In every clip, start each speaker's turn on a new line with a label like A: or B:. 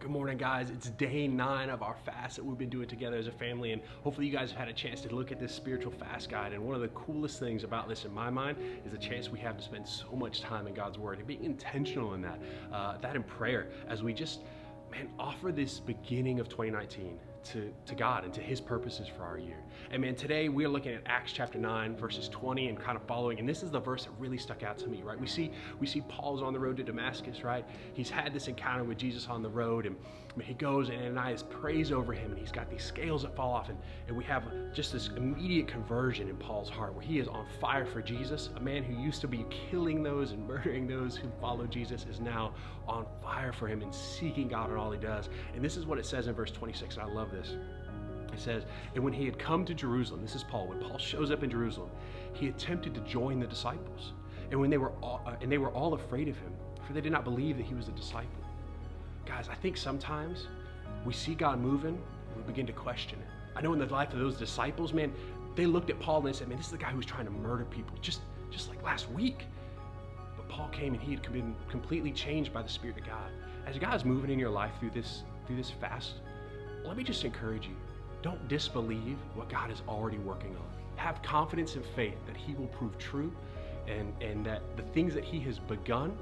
A: Good morning, guys. It's day 9 of our fast that we've been doing together as a family, and hopefully you guys have had a chance to look at this spiritual fast guide. And one of the coolest things about this in my mind is the chance we have to spend so much time in God's Word and being intentional in that in prayer as we just, offer this beginning of 2019 to God and to His purposes for our year. And man, today we're looking at Acts chapter 9, verses 20 and kind of following. And this is the verse that really stuck out to me, right? We see Paul's on the road to Damascus, right? He's had this encounter with Jesus on the road, and he goes and Ananias prays over him, and he's got these scales that fall off, and we have just this immediate conversion in Paul's heart where he is on fire for Jesus. A man who used to be killing those and murdering those who follow Jesus is now on fire for him and seeking God in all he does. And this is what it says in verse 26, and I love this. It says, and when he had come to Jerusalem, this is Paul, when Paul shows up in Jerusalem, he attempted to join the disciples. And they were all afraid of him, for they did not believe that he was a disciple. Guys, I think sometimes we see God moving and we begin to question it. I know in the life of those disciples, man, they looked at Paul and they said, man, this is the guy who was trying to murder people just like last week. But Paul came and he had been completely changed by the Spirit of God. As God's moving in your life through this fast, let me just encourage you. Don't disbelieve what God is already working on. Have confidence and faith that He will prove true and that the things that He has begun,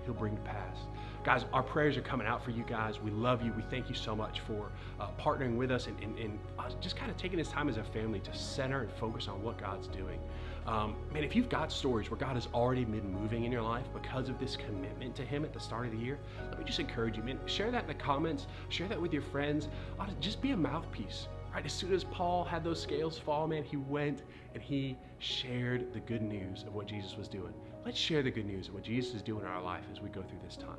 A: He'll bring to pass. Guys, our prayers are coming out for you guys. We love you. We thank you so much for partnering with us and just kind of taking this time as a family to center and focus on what God's doing. Man, if you've got stories where God has already been moving in your life because of this commitment to Him at the start of the year, let me just encourage you, man, share that in the comments, share that with your friends. Just be a mouthpiece, right? As soon as Paul had those scales fall, man, he went and he shared the good news of what Jesus was doing. Let's share the good news of what Jesus is doing in our life as we go through this time.